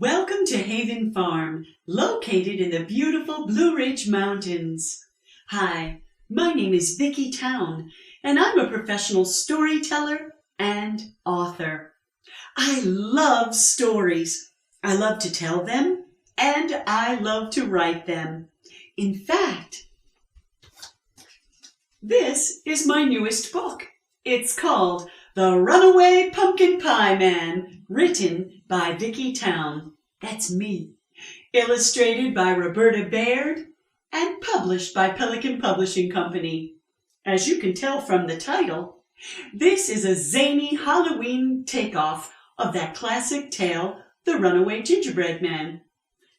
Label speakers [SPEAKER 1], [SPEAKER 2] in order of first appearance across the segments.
[SPEAKER 1] Welcome to Haven Farm, located in the beautiful Blue Ridge Mountains. Hi, my name is Vicki Town, and I'm a professional storyteller and author. I love stories. I love to tell them, and I love to write them. In fact, this is my newest book. It's called The Runaway Pumpkin Pie Man, written by Vicki Town. That's me. Illustrated by Roberta Baird and published by Pelican Publishing Company. As you can tell from the title, this is a zany Halloween takeoff of that classic tale, The Runaway Gingerbread Man.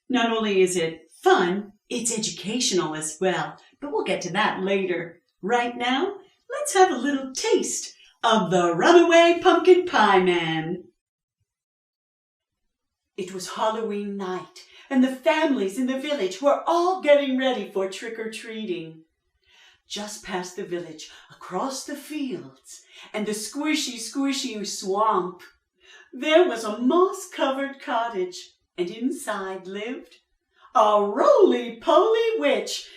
[SPEAKER 1] Not only is it fun, it's educational as well, but we'll get to that later. Right now, let's have a little taste of The Runaway Pumpkin Pie Man. It was Halloween night, and the families in the village were all getting ready for trick-or-treating. Just past the village, across the fields, and the squishy swamp, there was a moss-covered cottage, and inside lived a roly-poly witch.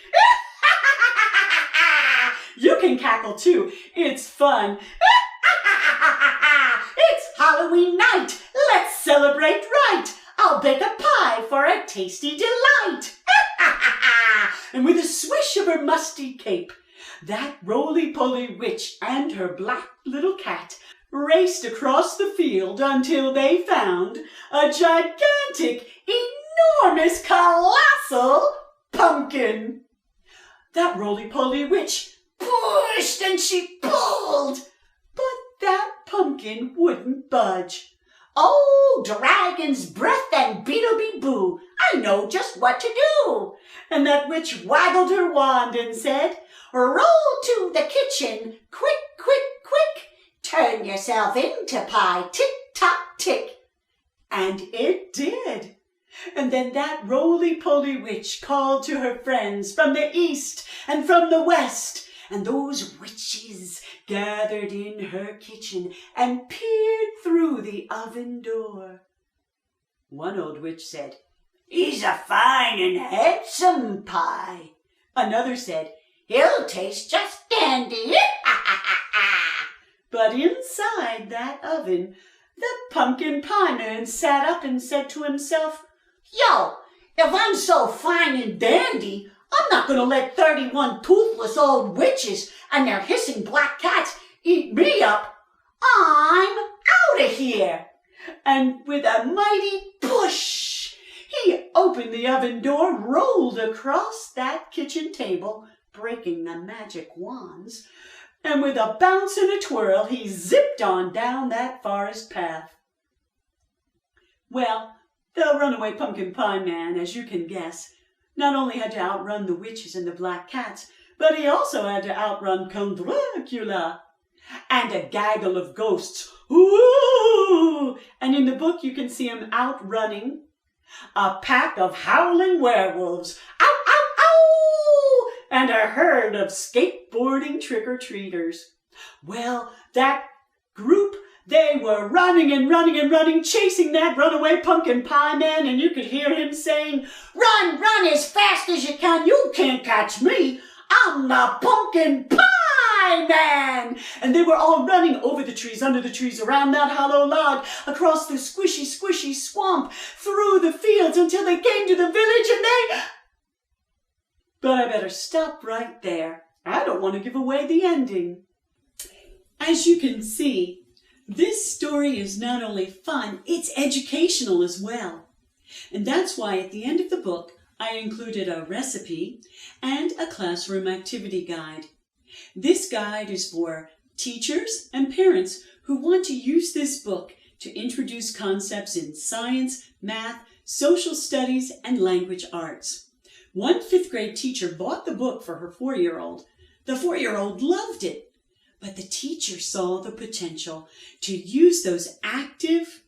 [SPEAKER 1] You can cackle too. It's fun. It's Halloween night. Let's celebrate right. I'll bake a pie for a tasty delight. And with a swish of her musty cape, that roly-poly witch and her black little cat raced across the field until they found a gigantic, enormous, colossal pumpkin. That roly-poly witch pushed and she pulled, but that pumpkin wouldn't budge. Oh, dragon's breath and beetle-bee-boo, I know just what to do. And that witch waggled her wand and said, roll to the kitchen, quick, quick, quick. Turn yourself into pie, tick-tock-tick. And it did. And then that roly-poly witch called to her friends from the east and from the west, and those witches gathered in her kitchen and peered through the oven door. One old witch said, "He's a fine and handsome pie." Another said, "He'll taste just dandy." But inside that oven, the pumpkin pie man sat up and said to himself, "Yo, if I'm so fine and dandy, I'm not going to let 31 toothless old witches and their hissing black cats eat me up. I'm out of here." And with a mighty push, he opened the oven door, rolled across that kitchen table, breaking the magic wands, and with a bounce and a twirl, he zipped on down that forest path. Well, the Runaway Pumpkin Pie Man, as you can guess, not only had to outrun the witches and the black cats, but he also had to outrun Count Dracula and a gaggle of ghosts. Ooh! And in the book you can see him outrunning a pack of howling werewolves. Ow, ow, ow! And a herd of skateboarding trick-or-treaters. Well, that group, they were running and running and running, chasing that runaway pumpkin pie man, and you could hear him saying, "Run, run as fast as you can. You can't catch me. I'm the pumpkin pie man." And they were all running over the trees, under the trees, around that hollow log, across the squishy swamp, through the fields until they came to the village, and they... But I better stop right there. I don't want to give away the ending. As you can see, this story is not only fun, it's educational as well. And that's why at the end of the book, I included a recipe and a classroom activity guide. This guide is for teachers and parents who want to use this book to introduce concepts in science, math, social studies, and language arts. One fifth-grade teacher bought the book for her 4-year-old. The 4-year-old loved it. But the teacher saw the potential to use those active,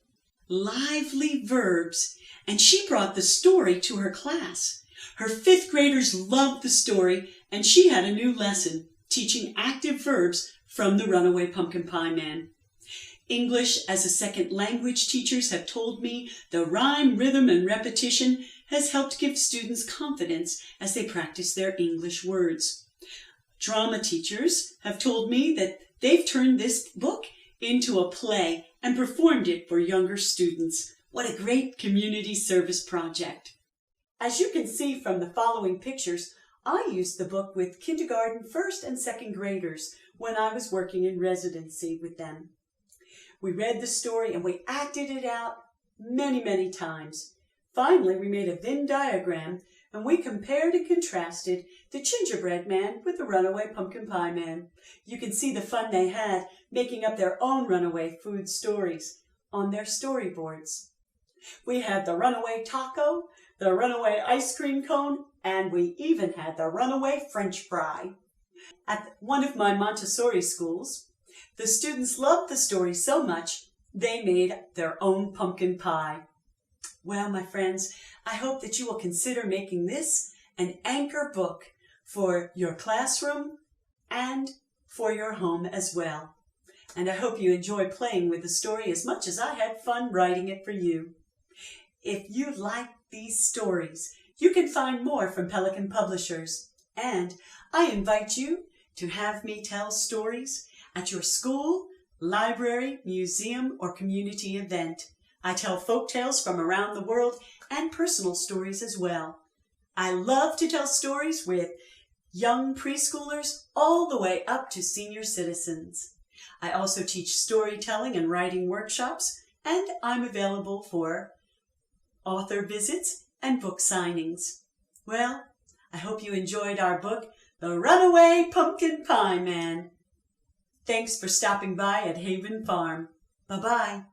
[SPEAKER 1] lively verbs, and she brought the story to her class. Her 5th graders loved the story, and she had a new lesson, teaching active verbs from the Runaway Pumpkin Pie Man. English as a second language teachers have told me the rhyme, rhythm, and repetition has helped give students confidence as they practice their English words. Drama teachers have told me that they've turned this book into a play and performed it for younger students. What a great community service project. As you can see from the following pictures, I used the book with kindergarten, first and second graders when I was working in residency with them. We read the story and we acted it out many, many times. Finally, we made a Venn diagram and we compared and contrasted the Gingerbread Man with the Runaway Pumpkin Pie Man. You can see the fun they had making up their own runaway food stories on their storyboards. We had the runaway taco, the runaway ice cream cone, and we even had the runaway French fry. At one of my Montessori schools, the students loved the story so much, they made their own pumpkin pie. Well, my friends, I hope that you will consider making this an anchor book for your classroom and for your home as well. And I hope you enjoy playing with the story as much as I had fun writing it for you. If you like these stories, you can find more from Pelican Publishers. And I invite you to have me tell stories at your school, library, museum, or community event. I tell folk tales from around the world and personal stories as well. I love to tell stories with young preschoolers all the way up to senior citizens. I also teach storytelling and writing workshops, and I'm available for author visits and book signings. Well, I hope you enjoyed our book, The Runaway Pumpkin Pie Man. Thanks for stopping by at Haven Farm. Bye-bye.